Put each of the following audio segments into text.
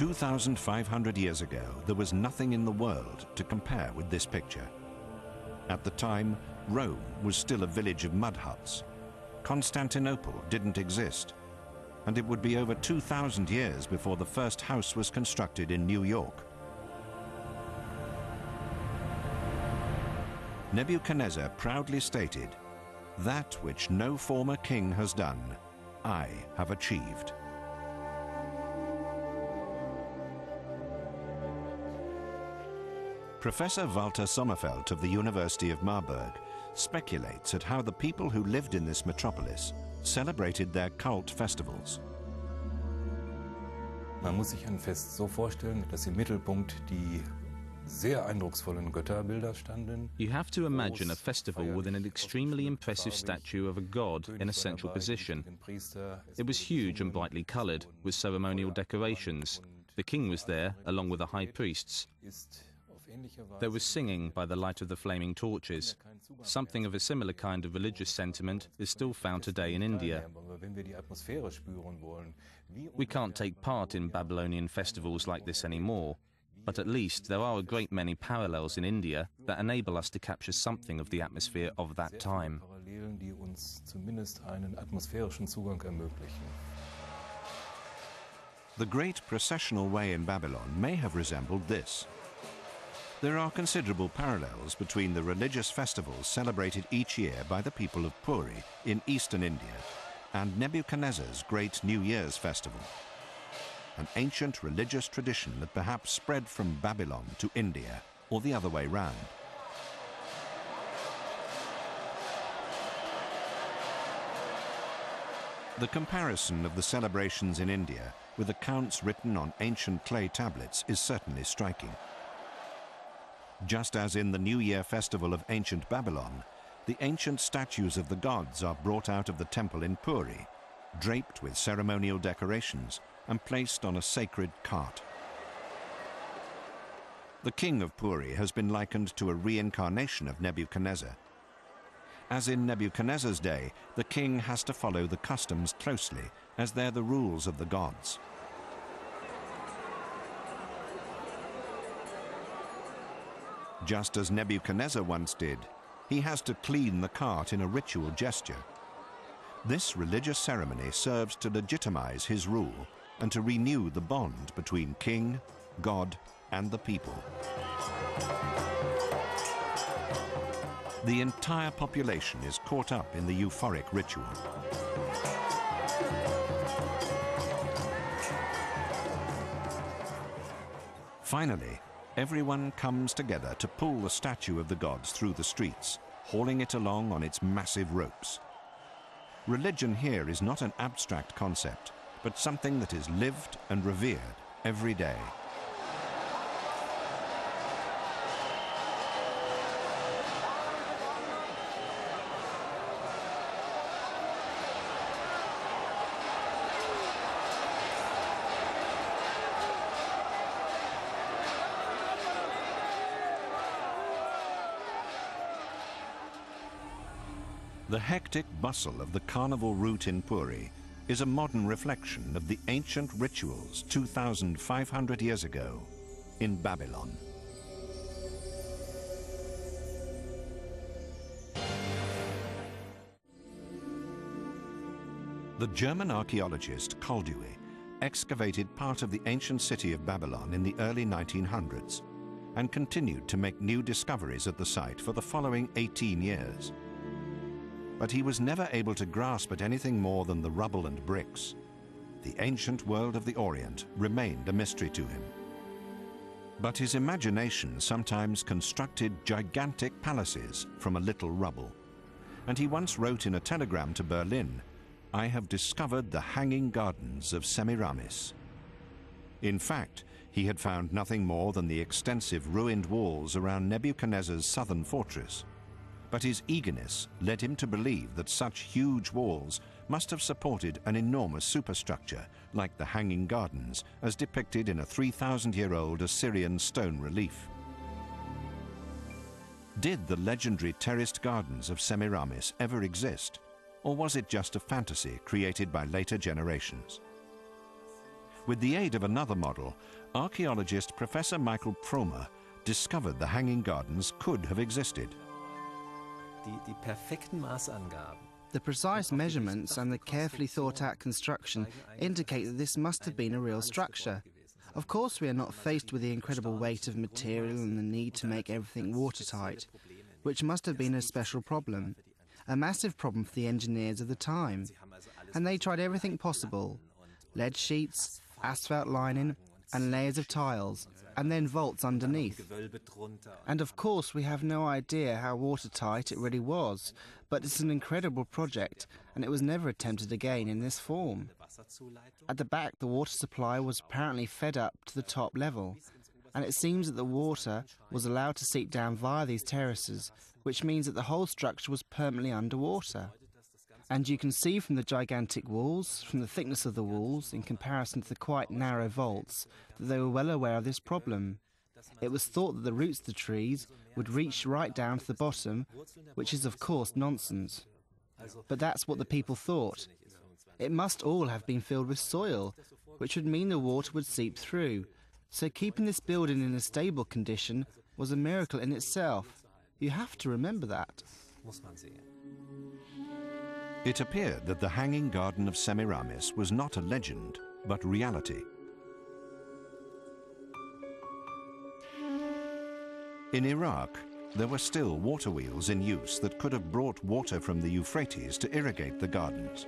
2,500 years ago, there was nothing in the world to compare with this picture. At the time, Rome was still a village of mud huts. Constantinople didn't exist, and it would be over 2,000 years before the first house was constructed in New York. Nebuchadnezzar proudly stated, "That which no former king has done, I have achieved." Professor Walter Sommerfeld of the University of Marburg speculates at how the people who lived in this metropolis celebrated their cult festivals. Man muss sich ein Fest so vorstellen, dass im Mittelpunkt die sehr eindrucksvollen Götterbilder standen. You have to imagine a festival with an extremely impressive statue of a god in a central position. It was huge and brightly coloured, with ceremonial decorations. The king was there, along with the high priests. There was singing by the light of the flaming torches. Something of a similar kind of religious sentiment is still found today in India. We can't take part in Babylonian festivals like this anymore, but at least there are a great many parallels in India that enable us to capture something of the atmosphere of that time. The great processional way in Babylon may have resembled this. There are considerable parallels between the religious festivals celebrated each year by the people of Puri in eastern India and Nebuchadnezzar's Great New Year's Festival, an ancient religious tradition that perhaps spread from Babylon to India, or the other way round. The comparison of the celebrations in India with accounts written on ancient clay tablets is certainly striking. Just as in the New Year festival of ancient Babylon, the ancient statues of the gods are brought out of the temple in Puri, draped with ceremonial decorations and placed on a sacred cart. The king of Puri has been likened to a reincarnation of Nebuchadnezzar. As in Nebuchadnezzar's day, the king has to follow the customs closely, as they're the rules of the gods. Just as Nebuchadnezzar once did, he has to clean the cart in a ritual gesture. This religious ceremony serves to legitimize his rule and to renew the bond between king, God, and the people. The entire population is caught up in the euphoric ritual. Finally, everyone comes together to pull the statue of the gods through the streets, hauling it along on its massive ropes. Religion here is not an abstract concept, but something that is lived and revered every day. The hectic bustle of the carnival route in Puri is a modern reflection of the ancient rituals 2,500 years ago in Babylon. The German archaeologist Koldewey excavated part of the ancient city of Babylon in the early 1900s and continued to make new discoveries at the site for the following 18 years. But he was never able to grasp at anything more than the rubble and bricks. The ancient world of the Orient remained a mystery to him. But his imagination sometimes constructed gigantic palaces from a little rubble. And he once wrote in a telegram to Berlin, "I have discovered the hanging gardens of Semiramis." In fact, he had found nothing more than the extensive ruined walls around Nebuchadnezzar's southern fortress. But his eagerness led him to believe that such huge walls must have supported an enormous superstructure like the Hanging Gardens, as depicted in a 3,000-year-old Assyrian stone relief. Did the legendary terraced gardens of Semiramis ever exist, or was it just a fantasy created by later generations? With the aid of another model, archaeologist Professor Michael Promer discovered the Hanging Gardens could have existed. The precise measurements and the carefully thought-out construction indicate that this must have been a real structure. Of course, we are not faced with the incredible weight of material and the need to make everything watertight, which must have been a special problem, a massive problem for the engineers of the time. And they tried everything possible: lead sheets, asphalt lining, and layers of tiles, and then vaults underneath. And of course, we have no idea how watertight it really was, but it's an incredible project, and it was never attempted again in this form. At the back, the water supply was apparently fed up to the top level, and it seems that the water was allowed to seep down via these terraces, which means that the whole structure was permanently underwater. And you can see from the gigantic walls, from the thickness of the walls, in comparison to the quite narrow vaults, that they were well aware of this problem. It was thought that the roots of the trees would reach right down to the bottom, which is of course nonsense. But that's what the people thought. It must all have been filled with soil, which would mean the water would seep through. So keeping this building in a stable condition was a miracle in itself. You have to remember that. It appeared that the Hanging Garden of Semiramis was not a legend, but reality. In Iraq, there were still water wheels in use that could have brought water from the Euphrates to irrigate the gardens.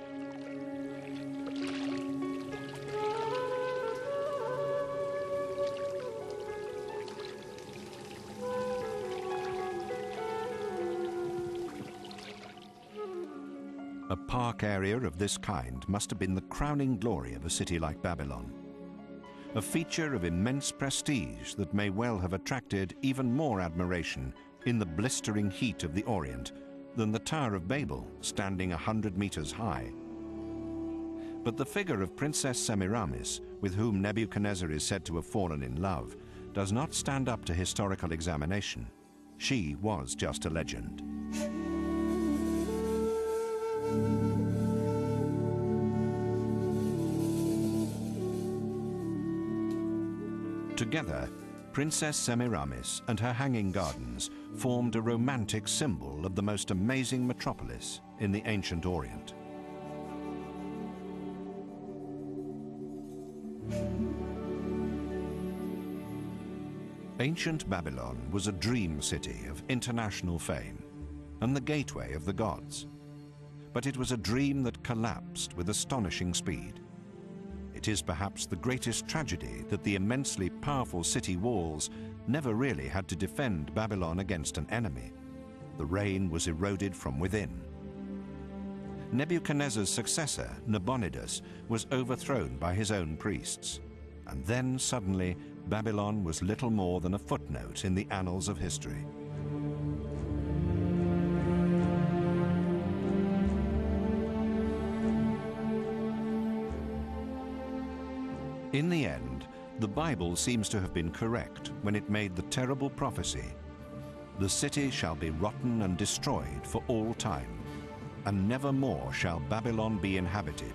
A park area of this kind must have been the crowning glory of a city like Babylon. A feature of immense prestige that may well have attracted even more admiration in the blistering heat of the Orient than the Tower of Babel, standing 100 meters high. But the figure of Princess Semiramis, with whom Nebuchadnezzar is said to have fallen in love, does not stand up to historical examination. She was just a legend. Together, Princess Semiramis and her Hanging Gardens formed a romantic symbol of the most amazing metropolis in the ancient Orient. Ancient Babylon was a dream city of international fame and the gateway of the gods. But it was a dream that collapsed with astonishing speed. It is perhaps the greatest tragedy that the immensely powerful city walls never really had to defend Babylon against an enemy. The reign was eroded from within. Nebuchadnezzar's successor, Nabonidus, was overthrown by his own priests. And then suddenly, Babylon was little more than a footnote in the annals of history. In the end, the Bible seems to have been correct when it made the terrible prophecy, "The city shall be rotten and destroyed for all time, and never more shall Babylon be inhabited,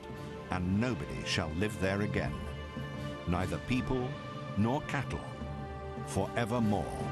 and nobody shall live there again, neither people nor cattle, forevermore."